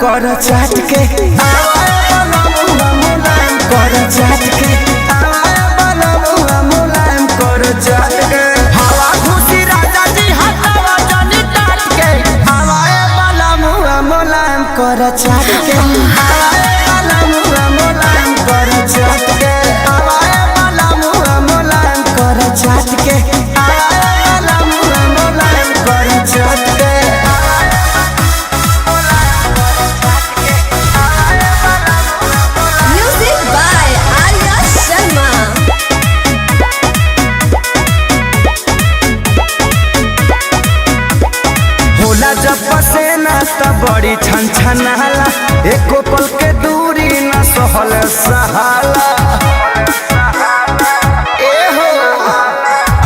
कर चाट के कर चाट के कर चाट के हवा खुशी राजा जी हटावा जानी काट के हवाए वाला मुआ मुलायम कर चाट के हवाए वाला मुआ मुलायम कर चाट के हवाए वाला मुआ मुलायम कर चाट के हवाए वाला मुआ मुलायम कर चाट के Music by Arya Sharma. होला जब पसेना त बड़ी छन छनाला एको पल के दूरी न सहल सहाला ए हो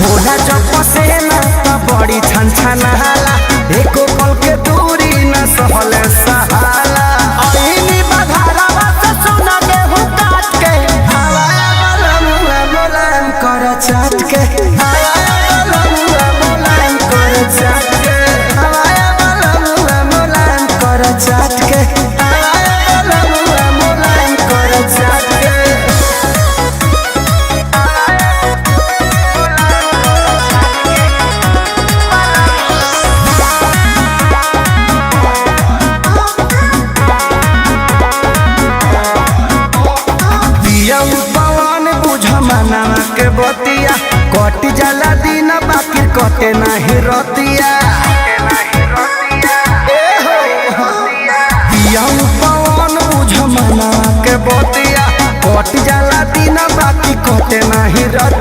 होला जब पसेना त बड़ी छन छनाला एको पल के दूरी न सहल सहाला आईनी बधारावा से सुना गेहूं काट के हवाया वाला मुआ मुलायम कर चाट के हवाया वाला मुआ मुलायम कर चाट के हवाया वाला मुआ मुलायम कर चाट के हवाया वाला मुआ मुलायम कर चाट के दिया पवन बुझ मनावा के बतिया कट जाला दिन बाकी कटे नहीं रतिया ए हो दिया पवन बुझ मनावा के बतिया कट जाला दिन बाकी कटे नहीं रतिया